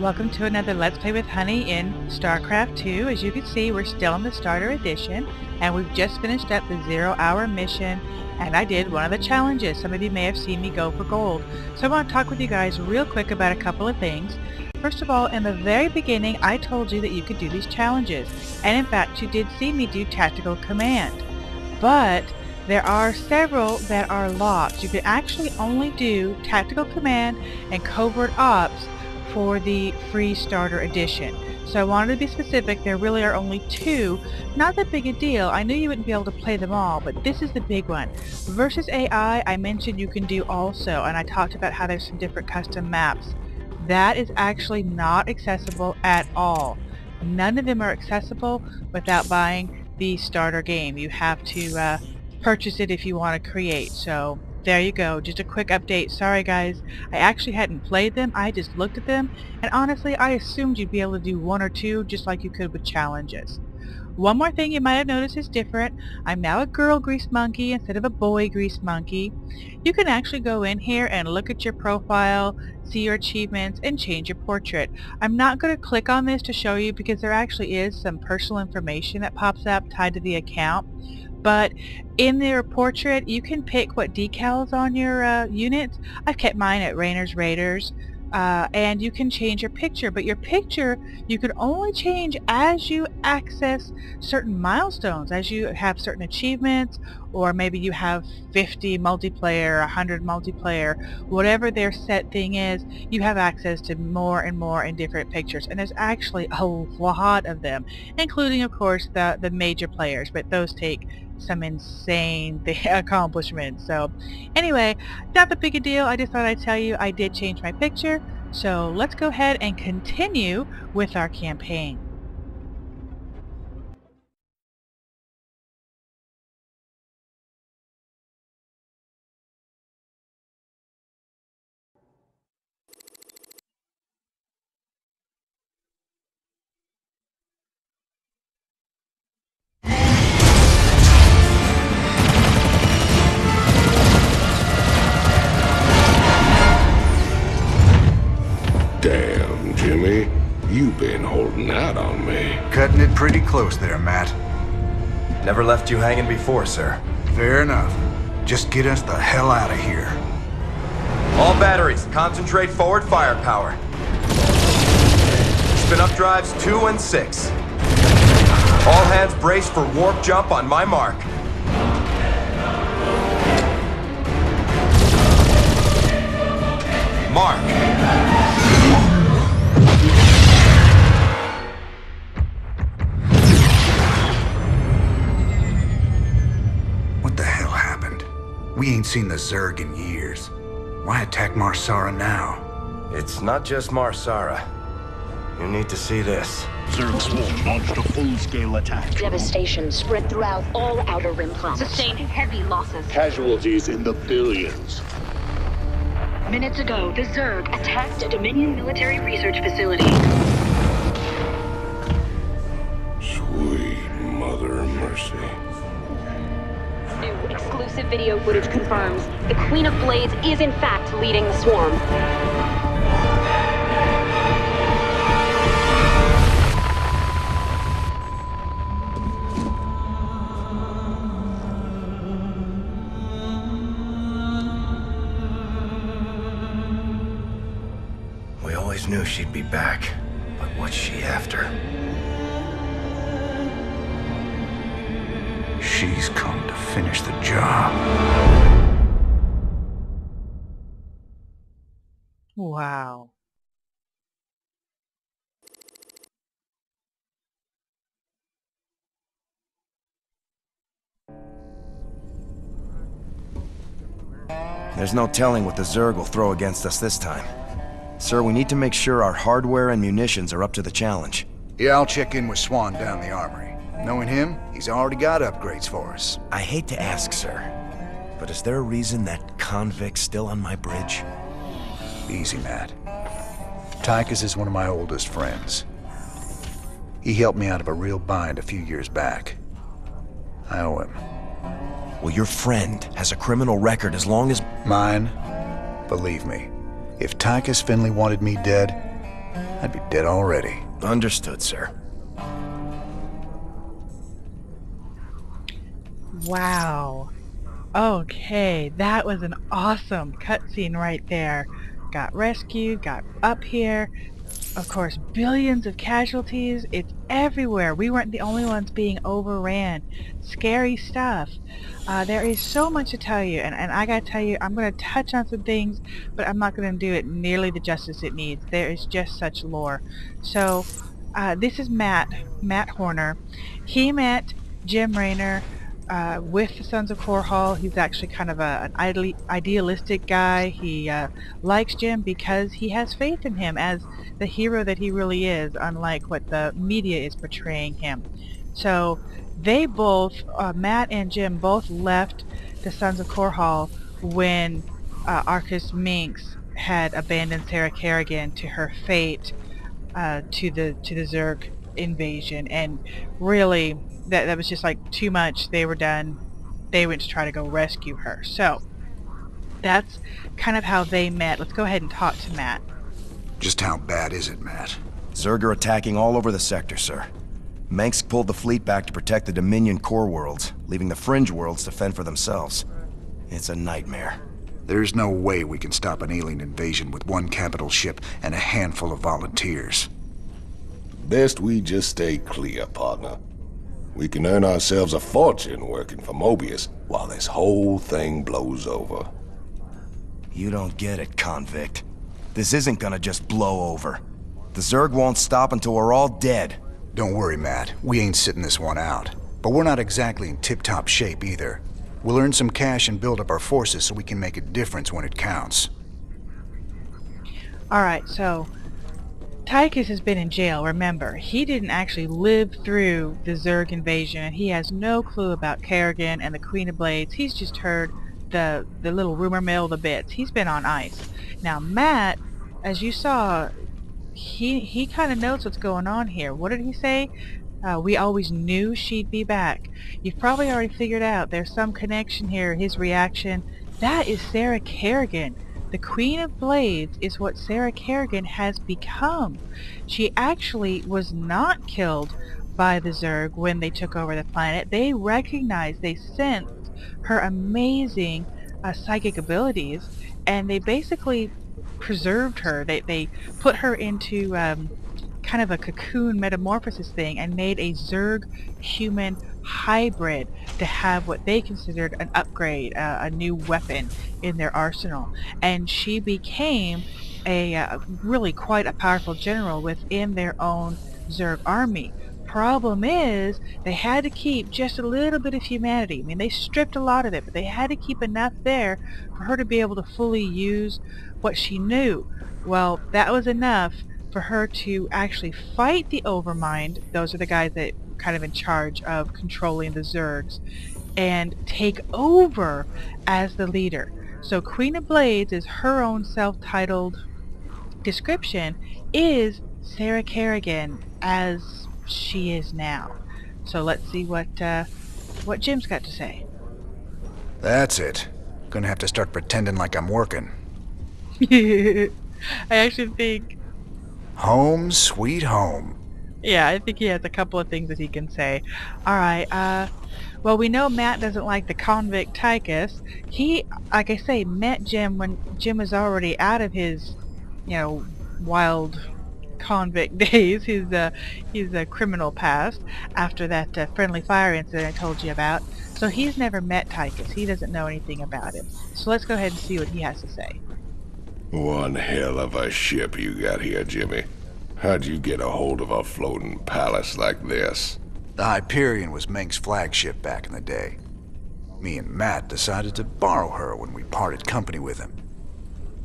Welcome to another Let's Play with Honey in StarCraft 2. As you can see, we're still in the Starter Edition, and we've just finished up the 0-hour mission, and I did one of the challenges. Some of you may have seen me go for gold. So I want to talk with you guys real quick about a couple of things. First of all, in the very beginning, I told you that you could do these challenges, and in fact, you did see me do Tactical Command. But there are several that are locked. You can actually only do Tactical Command and Covert Ops for the free starter edition. So I wanted to be specific, there really are only two. Not that big a deal. I knew you wouldn't be able to play them all, but this is the big one. Versus AI, I mentioned you can do also, and I talked about how there's some different custom maps. That is actually not accessible at all. None of them are accessible without buying the starter game. You have to purchase it if you want to create. So there you go, just a quick update. Sorry guys, I actually hadn't played them, I just looked at them, and honestly I assumed you'd be able to do one or two just like you could with challenges. One more thing you might have noticed is different. I'm now a girl grease monkey instead of a boy grease monkey. You can actually go in here and look at your profile, see your achievements, and change your portrait. I'm not going to click on this to show you because there actually is some personal information that pops up tied to the account. But in their portrait, you can pick what decals on your units. I've kept mine at Rainer's Raiders, and you can change your picture. But your picture, you can only change as you access certain milestones, as you have certain achievements, or maybe you have 50 multiplayer, 100 multiplayer, whatever their set thing is, you have access to more and more in different pictures. And there's actually a lot of them, including, of course, the major players, but those take some insane accomplishments. So anyway, not that big a deal. I just thought I'd tell you I did change my picture. So let's go ahead and continue with our campaign. Damn, Jimmy. You've been holding out on me. Cutting it pretty close there, Matt. Never left you hanging before, sir. Fair enough. Just get us the hell out of here. All batteries, concentrate forward firepower. Spin up drives 2 and 6. All hands brace for warp jump on my mark. Mark. What the hell happened? We ain't seen the Zerg in years. Why attack Marsara now? It's not just Marsara. You need to see this. Zerg Swarm launched a full-scale attack. Devastation spread throughout all Outer Rim planets. Sustained heavy losses. Casualties in the billions. Minutes ago, the Zerg attacked a Dominion military research facility. Sweet mother of mercy. New exclusive video footage confirms the Queen of Blades is in fact leading the swarm. We always knew she'd be back, but what's she after? She's come to finish the job. Wow. There's no telling what the Zerg will throw against us this time. Sir, we need to make sure our hardware and munitions are up to the challenge. Yeah, I'll check in with Swan down the armory. Knowing him, he's already got upgrades for us. I hate to ask, sir, but is there a reason that convict's still on my bridge? Easy, Matt. Tychus is one of my oldest friends. He helped me out of a real bind a few years back. I owe him. Well, your friend has a criminal record as long as... Mine? Believe me, if Tychus Finley wanted me dead, I'd be dead already. Understood, sir. Wow. Okay, that was an awesome cutscene right there. Got rescued, got up here. Of course, billions of casualties. It's everywhere. We weren't the only ones being overran. Scary stuff. There is so much to tell you, and I gotta tell you, I'm gonna touch on some things, but I'm not gonna do it nearly the justice it needs. There is just such lore. So, this is Matt Horner. He met Jim Raynor with the Sons of Korhal. He's actually kind of an idealistic guy. He likes Jim because he has faith in him as the hero that he really is, unlike what the media is portraying him. So they both, Matt and Jim, both left the Sons of Korhal when Arcus Minx had abandoned Sarah Kerrigan to her fate, to the Zerg invasion, and really that was just like too much. They were done. They went to try to go rescue her. So that's kind of how they met. Let's go ahead and talk to Matt. Just how bad is it, Matt? Zerg are attacking all over the sector, sir. Manx pulled the fleet back to protect the Dominion core worlds, leaving the fringe worlds to fend for themselves. It's a nightmare. There's no way we can stop an alien invasion with one capital ship and a handful of volunteers. Best we just stay clear, partner. We can earn ourselves a fortune working for Mobius while this whole thing blows over. You don't get it, convict. This isn't gonna just blow over. The Zerg won't stop until we're all dead. Don't worry, Matt. We ain't sitting this one out. But we're not exactly in tip-top shape either. We'll earn some cash and build up our forces so we can make a difference when it counts. Alright, so Tychus has been in jail, remember. He didn't actually live through the Zerg invasion, and he has no clue about Kerrigan and the Queen of Blades. He's just heard the little rumor mill, the bits. He's been on ice. Now Matt, as you saw, he kind of knows what's going on here. What did he say? We always knew she'd be back. You've probably already figured out there's some connection here. His reaction, that is Sarah Kerrigan. The Queen of Blades is what Sarah Kerrigan has become. She actually was not killed by the Zerg when they took over the planet. They recognized, they sensed her amazing psychic abilities, and they basically preserved her. They put her into kind of a cocoon metamorphosis thing and made a Zerg human hybrid to have what they considered an upgrade, a new weapon in their arsenal. And she became a really quite a powerful general within their own Zerg army. Problem is, they had to keep just a little bit of humanity. I mean, they stripped a lot of it, but they had to keep enough there for her to be able to fully use what she knew. Well, that was enough for her to actually fight the Overmind. Those are the guys that are kind of in charge of controlling the Zergs, and take over as the leader. So Queen of Blades is her own self-titled description, is Sarah Kerrigan as she is now. So let's see what Jim's got to say. That's it. Gonna have to start pretending like I'm working. I actually think... Home sweet home. Yeah, I think he has a couple of things that he can say. Alright, well, we know Matt doesn't like the convict Tychus. He, like I say, met Jim when Jim was already out of his, wild convict days, his criminal past, after that friendly fire incident I told you about. So he's never met Tychus. He doesn't know anything about him. So let's go ahead and see what he has to say. One hell of a ship you got here, Jimmy. How'd you get a hold of a floating palace like this? The Hyperion was Meng's flagship back in the day. Me and Matt decided to borrow her when we parted company with him.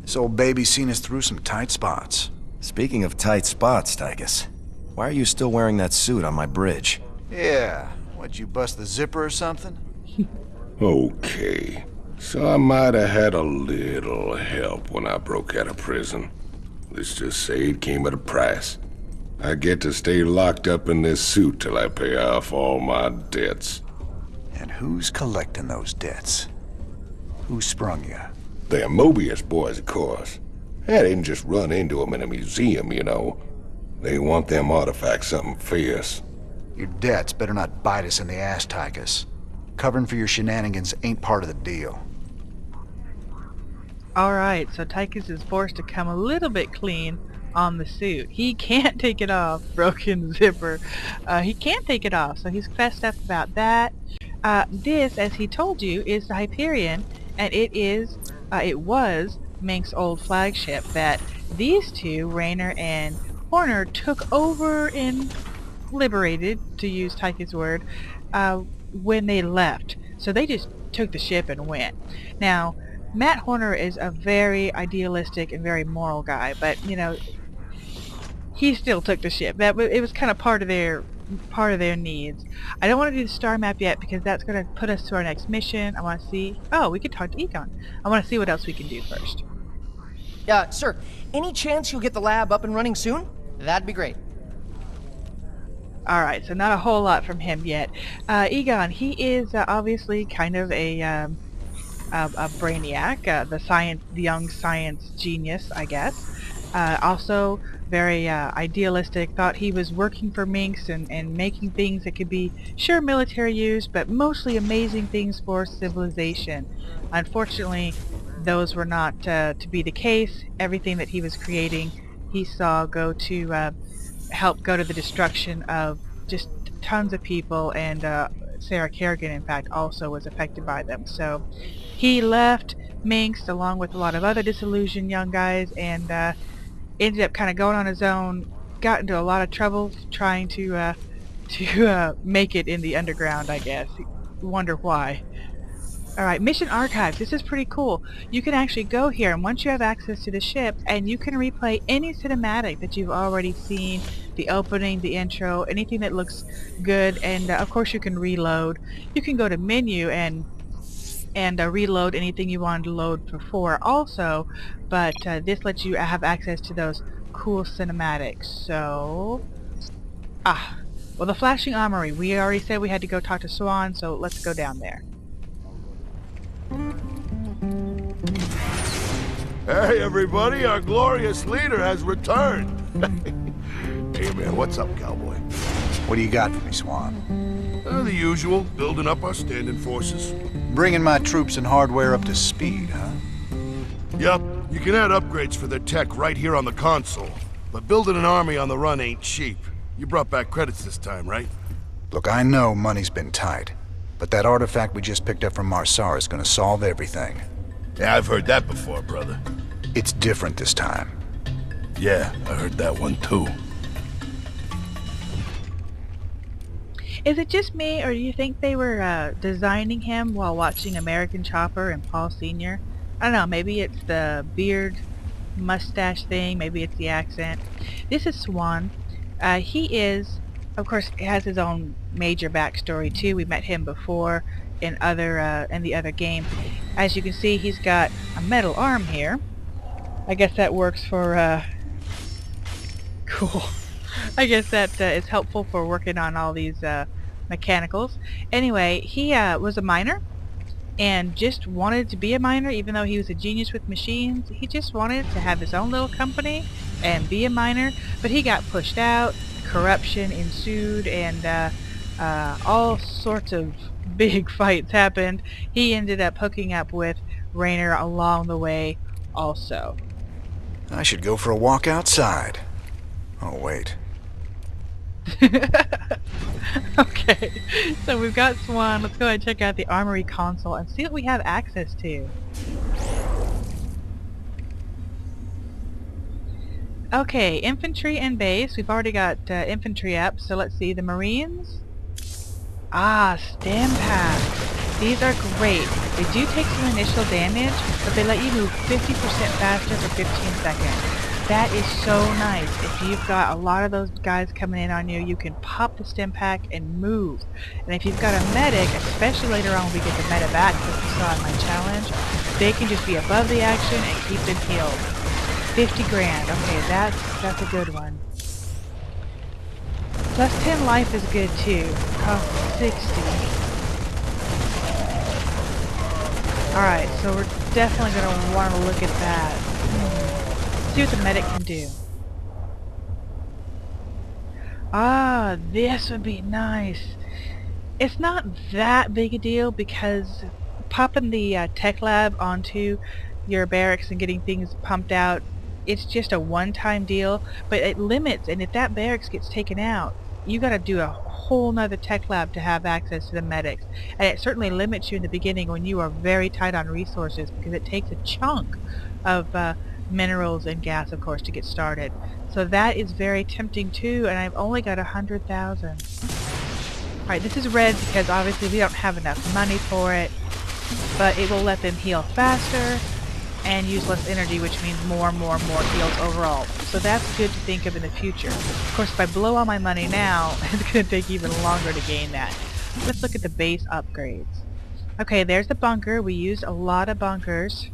This old baby's seen us through some tight spots. Speaking of tight spots, Tychus, why are you still wearing that suit on my bridge? Yeah, what'd you bust the zipper or something? Okay, so I might have had a little help when I broke out of prison. Let's just say it came at a price. I get to stay locked up in this suit till I pay off all my debts. And who's collecting those debts? Who sprung you? They're Mobius boys, of course. I didn't just run into them in a museum, They want them artifacts something fierce. Your debts better not bite us in the ass, Tychus. Covering for your shenanigans ain't part of the deal. Alright, so Tychus is forced to come a little bit clean on the suit. He can't take it off, broken zipper. He can't take it off, so he's fessed up about that. This, as he told you, is the Hyperion, and it was Mink's old flagship that these two, Raynor and Horner, took over and liberated, to use Tychus' word, when they left. So they just took the ship and went. Now, Matt Horner is a very idealistic and very moral guy, but, you know, he still took the ship. It was kind of part of their needs. I don't want to do the star map yet because that's going to put us to our next mission. I want to see... Oh, we could talk to Egon. I want to see what else we can do first. Sir, any chance you'll get the lab up and running soon? That'd be great. Alright, so not a whole lot from him yet. Egon, he is obviously kind of a brainiac, the young science genius, I guess. Also very idealistic, thought he was working for Minx and making things that could be, sure, military use, but mostly amazing things for civilization. Unfortunately, those were not to be the case. Everything that he was creating, he saw go to help go to the destruction of just tons of people, and Sarah Kerrigan, in fact, also was affected by them. So he left Minx along with a lot of other disillusioned young guys, and ended up kind of going on his own, got into a lot of trouble trying to make it in the underground, I guess. Wonder why. Alright, Mission Archives. This is pretty cool. You can actually go here, and once you have access to the ship, and you can replay any cinematic that you've already seen, the opening, the intro, anything that looks good, and of course you can reload. You can go to menu and reload anything you wanted to load before also, but this lets you have access to those cool cinematics. So, well, the Flashing Armory. We already said we had to go talk to Swan, so let's go down there. Hey, everybody, our glorious leader has returned. Hey, man, what's up, cowboy? What do you got for me, Swan? The usual, building up our standing forces. Bringing my troops and hardware up to speed, huh? Yup, you can add upgrades for their tech right here on the console. But building an army on the run ain't cheap. You brought back credits this time, right? Look, I know money's been tight, but that artifact we just picked up from Marsar is gonna solve everything. Yeah, I've heard that before, brother. It's different this time. Yeah, I heard that one too. Is it just me, or do you think they were designing him while watching American Chopper and Paul Sr.? I don't know, maybe it's the beard mustache thing, maybe it's the accent. This is Swan. He is, of course, has his own major backstory too. We met him before in the other game. As you can see, he's got a metal arm here. I guess that works for cool. I guess that is helpful for working on all these mechanicals. Anyway, he was a miner and just wanted to be a miner, even though he was a genius with machines. He just wanted to have his own little company and be a miner, but he got pushed out, corruption ensued, and all sorts of big fights happened. He ended up hooking up with Raynor along the way also. I should go for a walk outside. Oh, wait. Okay, so we've got Swan. Let's go ahead and check out the Armory console and see what we have access to. Okay, infantry and base. We've already got infantry up, so let's see. The Marines. Stim pack. These are great. They do take some initial damage, but they let you move 50% faster for 15 seconds. That is so nice. If you've got a lot of those guys coming in on you, you can pop the stim pack and move. And if you've got a medic, especially later on when we get the meta back, as you saw in my challenge, they can just be above the action and keep them healed. 50 grand. Okay, that's a good one. Plus 10 life is good too. Cost 60. Alright, so we're definitely going to want to look at that. See what the medic can do. Ah, this would be nice. It's not that big a deal because popping the tech lab onto your barracks and getting things pumped out, it's just a one-time deal, but it limits, and if that barracks gets taken out, you gotta do a whole nother tech lab to have access to the medics. And it certainly limits you in the beginning when you are very tight on resources because it takes a chunk of minerals and gas, of course, to get started. So that is very tempting too, and I've only got 100,000. Alright, this is red because obviously we don't have enough money for it, but it will let them heal faster and use less energy, which means more heals overall. So that's good to think of in the future. Of course, if I blow all my money now, it's going to take even longer to gain that. Let's look at the base upgrades. Okay, there's the bunker. We used a lot of bunkers.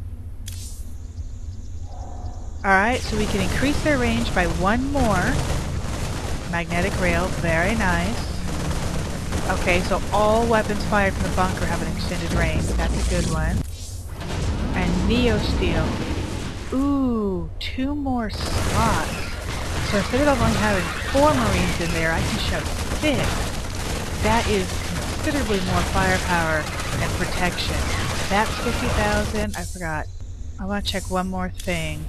Alright, so we can increase their range by one more. Magnetic rail, very nice. Okay, so all weapons fired from the bunker have an extended range. That's a good one. And Neo Steel. Ooh, 2 more slots. So instead of only having 4 Marines in there, I can shove 6. That is considerably more firepower and protection. That's 50,000. I forgot. I want to check one more thing.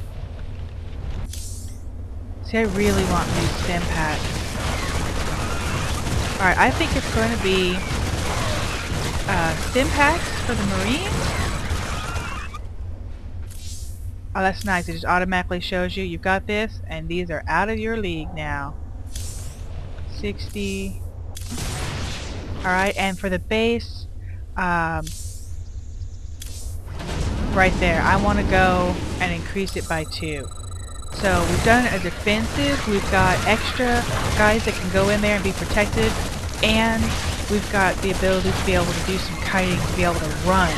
See, I really want new stim packs. Alright, I think it's going to be stim packs for the Marines. Oh, that's nice. It just automatically shows you you've got this, and these are out of your league now. 60. Alright, and for the base, right there, I want to go and increase it by 2. So we've done it as defensive, we've got extra guys that can go in there and be protected, and we've got the ability to be able to do some kiting, to be able to run.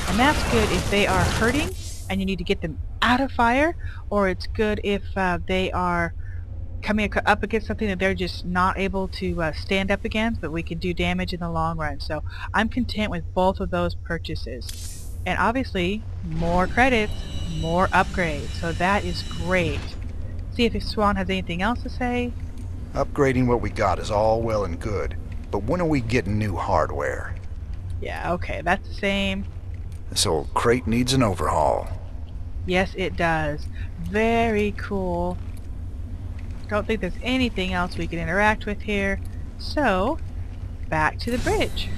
And that's good if they are hurting and you need to get them out of fire, or it's good if they are coming up against something that they're just not able to stand up against, but we can do damage in the long run. So I'm content with both of those purchases. And obviously, more credits, more upgrades. So that is great. See if Swan has anything else to say. Upgrading what we got is all well and good, but when are we getting new hardware? Yeah, okay, that's the same. This old crate needs an overhaul. Yes, it does. Very cool. Don't think there's anything else we can interact with here. So, back to the bridge.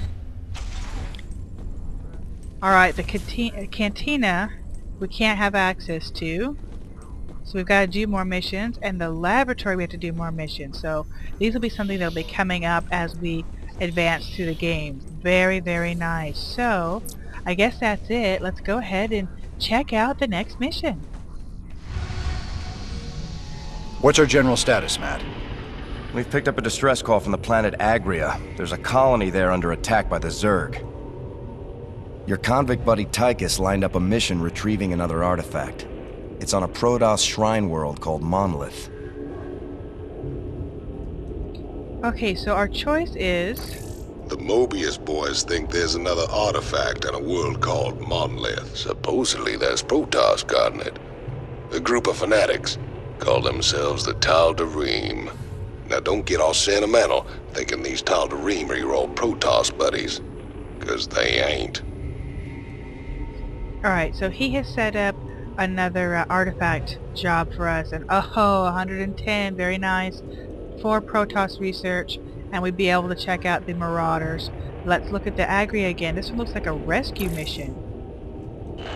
Alright, the cantina we can't have access to. So we've got to do more missions, and the laboratory we have to do more missions. So these will be something that will be coming up as we advance through the game. Very, very nice. So, I guess that's it. Let's go ahead and check out the next mission. What's our general status, Matt? We've picked up a distress call from the planet Agria. There's a colony there under attack by the Zerg. Your convict buddy Tychus lined up a mission retrieving another artifact. It's on a Protoss shrine world called Monolith. Okay, so our choice is... The Mobius boys think there's another artifact on a world called Monolith. Supposedly there's Protoss guarding it. A group of fanatics call themselves the Tal'Darim. Now don't get all sentimental thinking these Tal'Darim are your old Protoss buddies, 'cause they ain't. Alright, so he has set up another artifact job for us, and oh, 110, very nice, for Protoss research, and we'd be able to check out the Marauders. Let's look at the Agria again. This one looks like a rescue mission.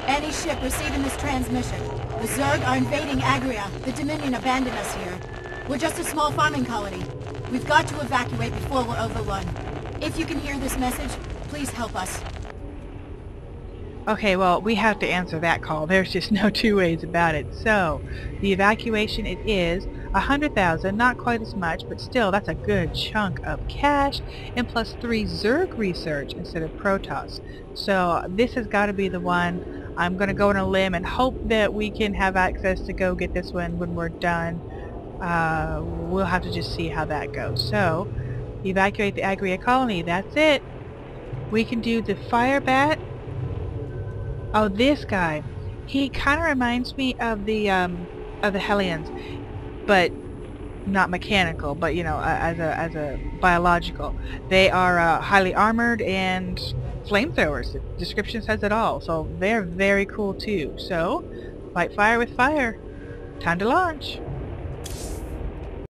Any ship receiving this transmission. The Zerg are invading Agria. The Dominion abandoned us here. We're just a small farming colony. We've got to evacuate before we're overrun. If you can hear this message, please help us. Okay, well, we have to answer that call. There's just no two ways about it. So, the evacuation, it is 100,000, not quite as much, but still, that's a good chunk of cash, and plus 3 Zerg research instead of Protoss. So, this has got to be the one. I'm going to go on a limb and hope that we can have access to go get this one when we're done. We'll have to just see how that goes. So, evacuate the Agria colony. That's it. We can do the fire bat. Oh, this guy. He kind of reminds me of the Hellions, but not mechanical, but you know, as a biological. They are highly armored and flamethrowers. The description says it all. So they're very cool too. So, fight fire with fire. Time to launch.